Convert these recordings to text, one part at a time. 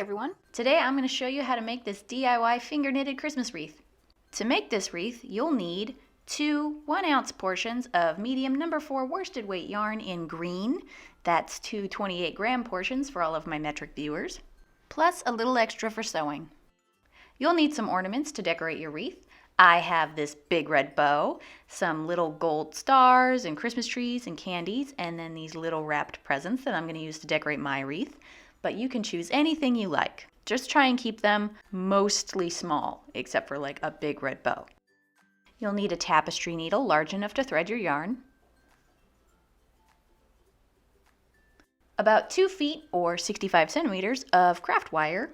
everyone! Today I'm going to show you how to make this DIY finger knitted Christmas wreath. To make this wreath, you'll need 2 1-ounce portions of medium number 4 worsted weight yarn in green. That's 2 28-gram portions for all of my metric viewers, plus a little extra for sewing. You'll need some ornaments to decorate your wreath. I have this big red bow, some little gold stars and Christmas trees and candies, and then these little wrapped presents that I'm going to use to decorate my wreath. But you can choose anything you like. Just try and keep them mostly small, except for like a big red bow. You'll need a tapestry needle large enough to thread your yarn, about 2 feet or 65 centimeters of craft wire,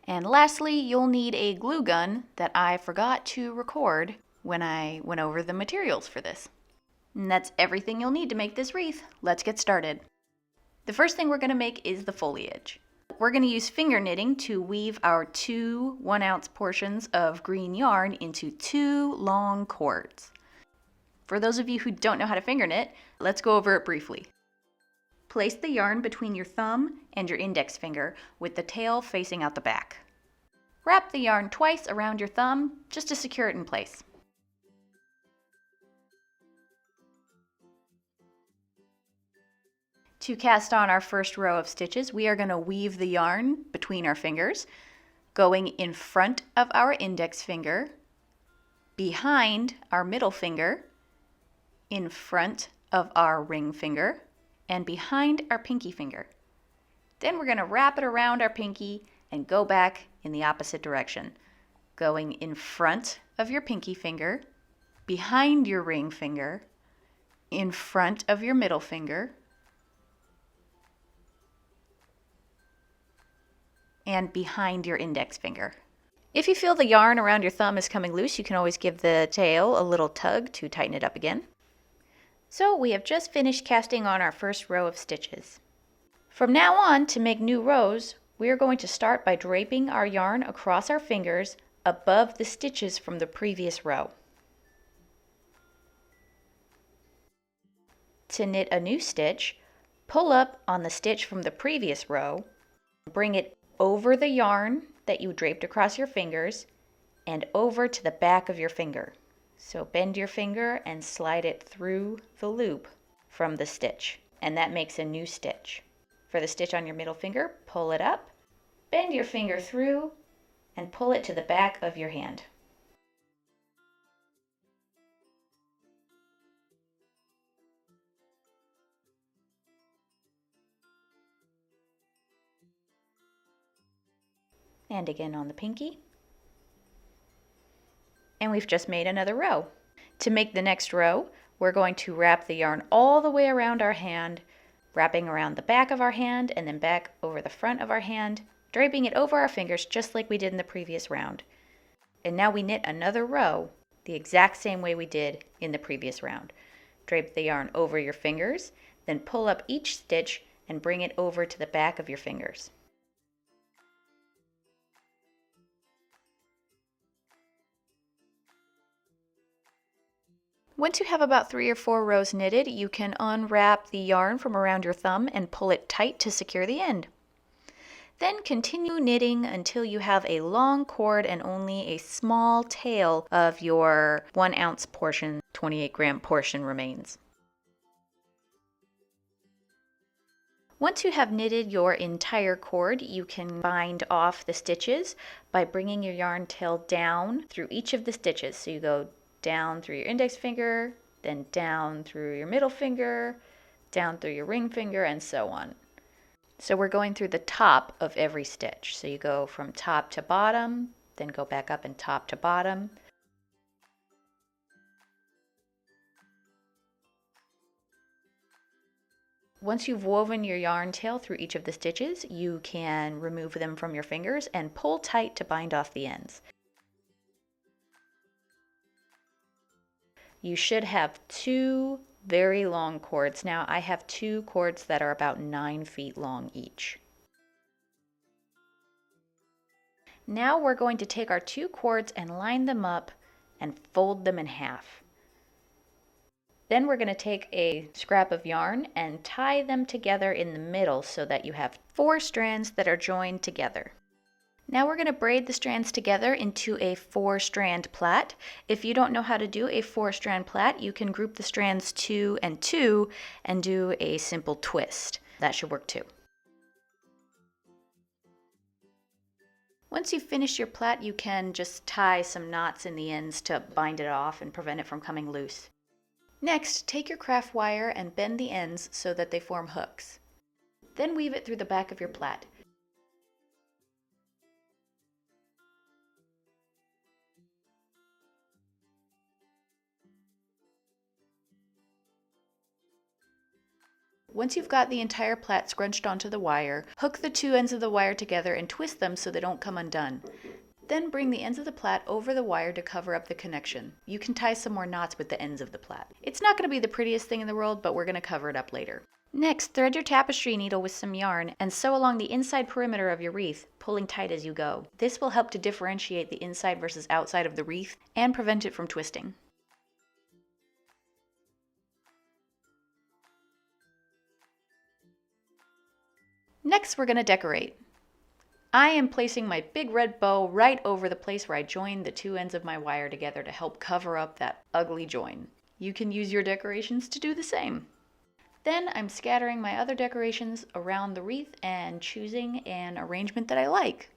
and lastly, you'll need a glue gun that I forgot to record when I went over the materials for this. And that's everything you'll need to make this wreath. Let's get started. The first thing we're going to make is the foliage. We're going to use finger knitting to weave our 2 1-ounce portions of green yarn into 2 long cords. For those of you who don't know how to finger knit, let's go over it briefly. Place the yarn between your thumb and your index finger with the tail facing out the back. Wrap the yarn twice around your thumb just to secure it in place. To cast on our first row of stitches, we are going to weave the yarn between our fingers, going in front of our index finger, behind our middle finger, in front of our ring finger, and behind our pinky finger. Then we're going to wrap it around our pinky and go back in the opposite direction, going in front of your pinky finger, behind your ring finger, in front of your middle finger, and behind your index finger. If you feel the yarn around your thumb is coming loose, you can always give the tail a little tug to tighten it up again. So we have just finished casting on our first row of stitches. From now on, to make new rows, we are going to start by draping our yarn across our fingers above the stitches from the previous row. To knit a new stitch, pull up on the stitch from the previous row, bring it over the yarn that you draped across your fingers and over to the back of your finger. So bend your finger and slide it through the loop from the stitch, and that makes a new stitch. For the stitch on your middle finger, pull it up, bend your finger through, and pull it to the back of your hand. And again on the pinky. And we've just made another row. To make the next row, we're going to wrap the yarn all the way around our hand, wrapping around the back of our hand and then back over the front of our hand, draping it over our fingers just like we did in the previous round. And now we knit another row the exact same way we did in the previous round. Drape the yarn over your fingers, then pull up each stitch and bring it over to the back of your fingers. Once you have about 3 or 4 rows knitted, you can unwrap the yarn from around your thumb and pull it tight to secure the end. Then continue knitting until you have a long cord and only a small tail of your 1-ounce portion, 28-gram portion remains. Once you have knitted your entire cord, you can bind off the stitches by bringing your yarn tail down through each of the stitches. So you go down through your index finger, then down through your middle finger, down through your ring finger, and so on. So we're going through the top of every stitch. So you go from top to bottom, then go back up and top to bottom. Once you've woven your yarn tail through each of the stitches, you can remove them from your fingers and pull tight to bind off the ends. You should have 2 very long cords. Now I have 2 cords that are about 9 feet long each. Now we're going to take our 2 cords and line them up and fold them in half. Then we're going to take a scrap of yarn and tie them together in the middle so that you have 4 strands that are joined together. Now we're going to braid the strands together into a 4-strand plait. If you don't know how to do a 4-strand plait, you can group the strands 2 and 2 and do a simple twist. That should work too. Once you've finished your plait, you can just tie some knots in the ends to bind it off and prevent it from coming loose. Next, take your craft wire and bend the ends so that they form hooks. Then weave it through the back of your plait. Once you've got the entire plait scrunched onto the wire, hook the 2 ends of the wire together and twist them so they don't come undone. Then bring the ends of the plait over the wire to cover up the connection. You can tie some more knots with the ends of the plait. It's not going to be the prettiest thing in the world, but we're going to cover it up later. Next, thread your tapestry needle with some yarn and sew along the inside perimeter of your wreath, pulling tight as you go. This will help to differentiate the inside versus outside of the wreath and prevent it from twisting. Next, we're going to decorate. I am placing my big red bow right over the place where I joined the 2 ends of my wire together to help cover up that ugly join. You can use your decorations to do the same. Then I'm scattering my other decorations around the wreath and choosing an arrangement that I like.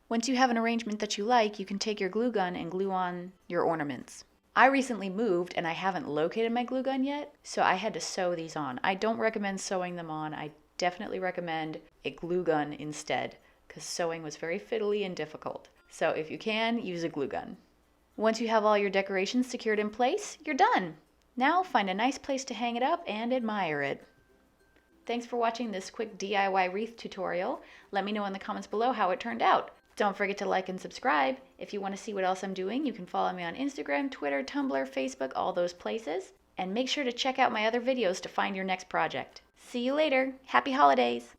Once you have an arrangement that you like, you can take your glue gun and glue on your ornaments. I recently moved and I haven't located my glue gun yet, so I had to sew these on. I don't recommend sewing them on. I definitely recommend a glue gun instead, because sewing was very fiddly and difficult. So if you can, use a glue gun. Once you have all your decorations secured in place, you're done. Now find a nice place to hang it up and admire it. Thanks for watching this quick DIY wreath tutorial. Let me know in the comments below how it turned out. Don't forget to like and subscribe. If you want to see what else I'm doing, you can follow me on Instagram, Twitter, Tumblr, Facebook, all those places. And make sure to check out my other videos to find your next project. See you later. Happy holidays!